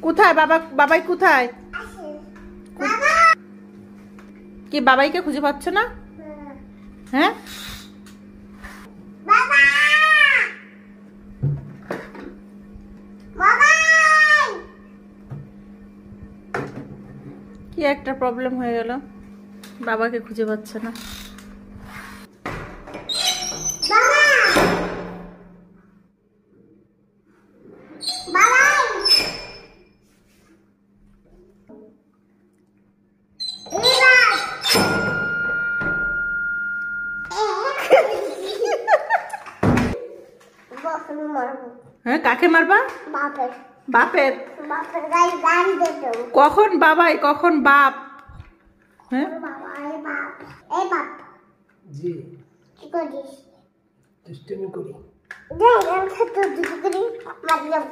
কোথায় বাবা? বাবাই কোথায়? কি বাবাইকে খুঁজে পাচ্ছ না? হ্যাঁ কি একটা প্রবলেম হয়ে গেল, বাবাকে খুঁজে পাচ্ছে না। হ্যাঁ কাকে মারবা? বাপের। বাপের? বাপের গায়ে গান দিতো। কখন বাবাই কখন বাপ? হ্যাঁ বাবাই বাপ। এই বাপ জি কি করিস? দুষ্টুমি করি। দেখ আমি তো দুষ্টুমি করি মারলাম।